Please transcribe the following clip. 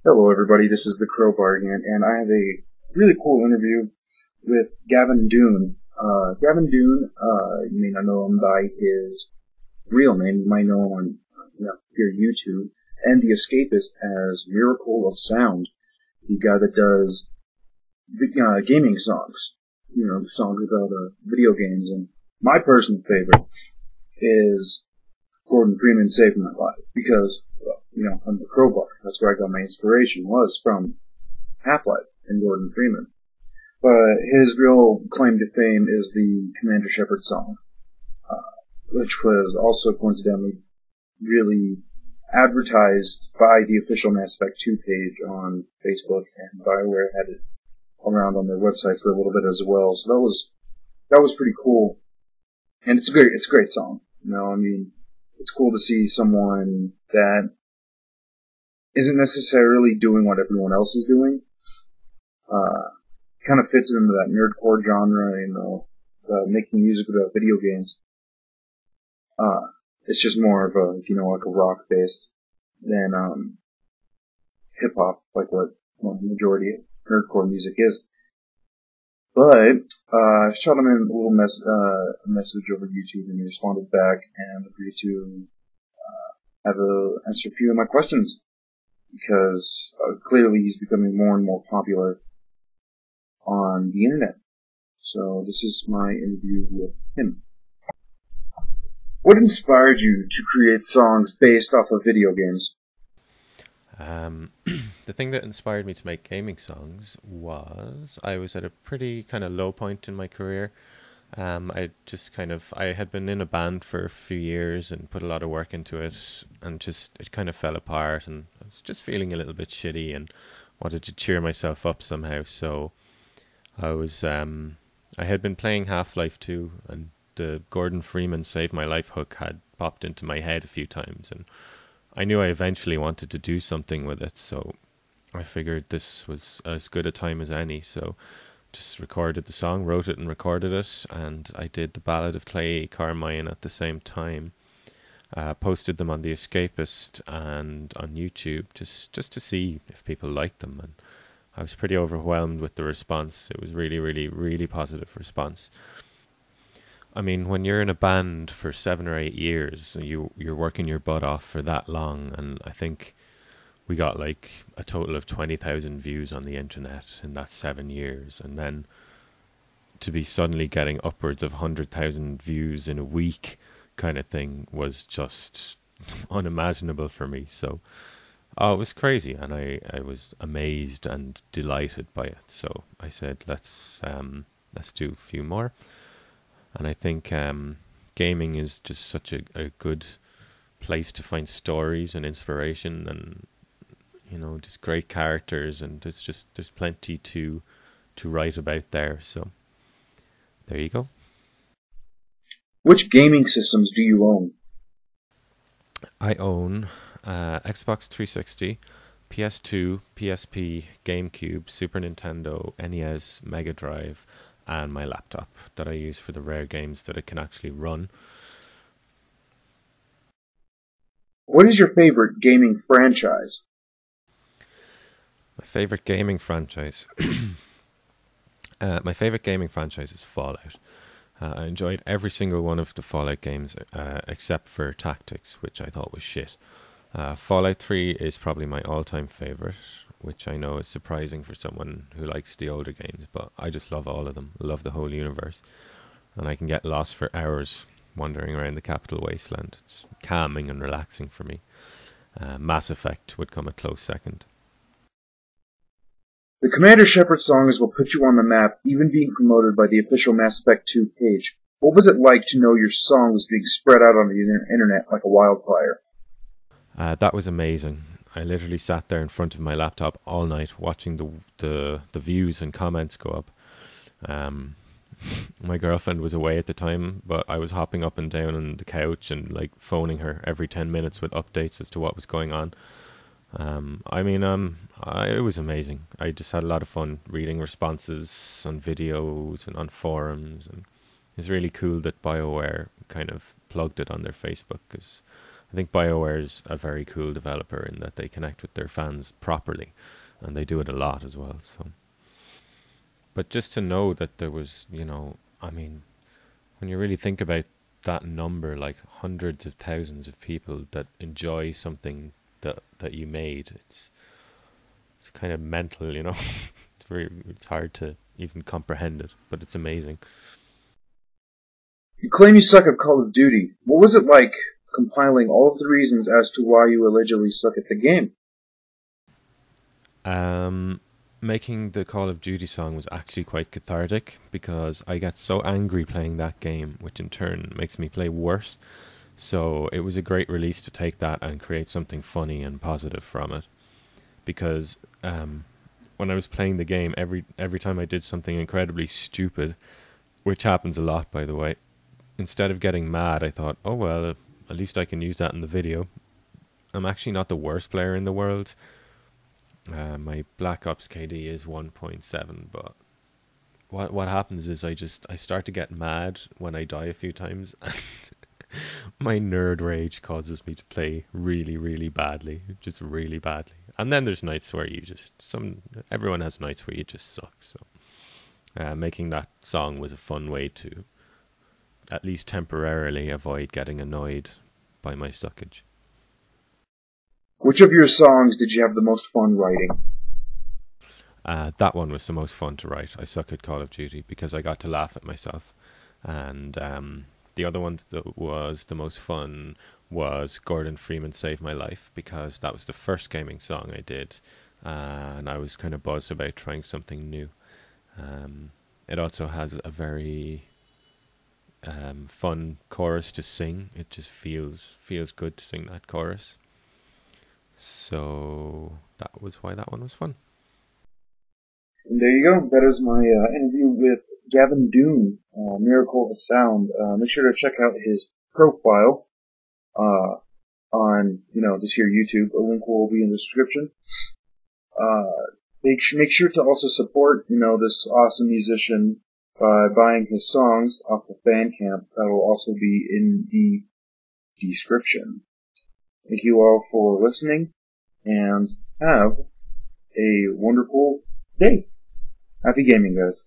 Hello, everybody. This is the Crowbar again, and I have a really cool interview with Gavin Dunne. Gavin Dunne, you may not know him by his real name. You might know him on your YouTube and The Escapist as Miracle of Sound, the guy that does gaming songs. Songs about video games. And my personal favorite is Gordon Freeman Saved My Life because, I'm the Crowbar. That's where I got my inspiration was from Half-Life and Gordon Freeman. But his real claim to fame is the Commander Shepard song, which was also coincidentally really advertised by the official Mass Effect 2 page on Facebook, and BioWare had it around on their website for a little bit as well. So that was pretty cool, and it's a great song. It's cool to see someone that isn't necessarily doing what everyone else is doing. Kind of fits into that nerdcore genre, making music about video games. It's just more of like a rock based than hip hop, like what the majority of nerdcore music is. But I shot him in a little message over YouTube, and he responded back and agreed to answer a few of my questions because clearly he's becoming more and more popular on the internet. So this is my interview with him. What inspired you to create songs based off of video games? The thing that inspired me to make gaming songs was I was at a pretty kind of low point in my career. I had been in a band for a few years and put a lot of work into it, and it kind of fell apart, and I was just feeling a little bit shitty and wanted to cheer myself up somehow. So I had been playing Half-Life 2, and the Gordon Freeman Save My Life hook had popped into my head a few times, and I knew I eventually wanted to do something with it, so I figured this was as good a time as any. So just recorded the song, wrote it and recorded it, and I did the Ballad of Clay Carmine at the same time. Posted them on The Escapist and on YouTube just to see if people liked them, and I was pretty overwhelmed with the response. It was really, really, really positive response. I mean, when you're in a band for 7 or 8 years, you're working your butt off for that long, and I think we got like a total of 20,000 views on the internet in that 7 years, and then to be suddenly getting upwards of 100,000 views in a week, kind of thing, was just unimaginable for me. So, oh, it was crazy, and I was amazed and delighted by it. So I said, let's do a few more. And I think gaming is just such a good place to find stories and inspiration, and just great characters, and there's plenty to write about there. So there you go. Which gaming systems do you own? I own Xbox 360, PS2, PSP, GameCube, Super Nintendo, NES, Mega Drive, and my laptop that I use for the rare games that it can actually run. What is your favorite gaming franchise? My favorite gaming franchise. My favorite gaming franchise is Fallout. I enjoyed every single one of the Fallout games except for Tactics, which I thought was shit. Fallout 3 is probably my all-time favorite, which I know is surprising for someone who likes the older games, but I just love all of them. I love the whole universe, and I can get lost for hours wandering around the capital wasteland. It's calming and relaxing for me. Mass Effect would come a close second. The Commander Shepard songs will put you on the map, even being promoted by the official Mass Effect 2 page. What was it like to know your song was being spread out on the internet like a wildfire? That was amazing. I literally sat there in front of my laptop all night watching the views and comments go up. My girlfriend was away at the time, but I was hopping up and down on the couch and like phoning her every 10 minutes with updates as to what was going on. It was amazing. I just had a lot of fun reading responses on videos and on forums, and it's really cool that BioWare kind of plugged it on their Facebook, because I think BioWare is a very cool developer in that they connect with their fans properly, and they do it a lot as well. So, but just to know that there was, I mean, when you really think about that number, like hundreds of thousands of people that enjoy something that you made, it's kind of mental. It's hard to even comprehend it, but it's amazing. You claim you suck at Call of Duty. What was it like compiling all of the reasons as to why you allegedly suck at the game? Making the Call of Duty song was actually quite cathartic because I get so angry playing that game, which in turn makes me play worse. So it was a great release to take that and create something funny and positive from it. Because when I was playing the game, every time I did something incredibly stupid, which happens a lot, by the way, instead of getting mad, I thought, oh well, at least I can use that in the video. I'm actually not the worst player in the world. My Black Ops KD is 1.7, but what happens is I start to get mad when I die a few times, and my nerd rage causes me to play really, really badly, just really badly. And then there's nights where everyone has nights where you just suck. So making that song was a fun way to at least temporarily avoid getting annoyed by my suckage. Which of your songs did you have the most fun writing? That one was the most fun to write. I suck at Call of Duty because I got to laugh at myself. And the other one that was the most fun was Gordon Freeman Save My Life, because that was the first gaming song I did. And I was kind of buzzed about trying something new. It also has a very fun chorus to sing. It just feels good to sing that chorus. So that was why that one was fun. And there you go. That is my interview with Gavin Dunne, Miracle of Sound. Make sure to check out his profile on this here YouTube. A link will be in the description. Make sure to also support this awesome musician by buying his songs off of Bandcamp. That will also be in the description. Thank you all for listening, and have a wonderful day. Happy gaming, guys.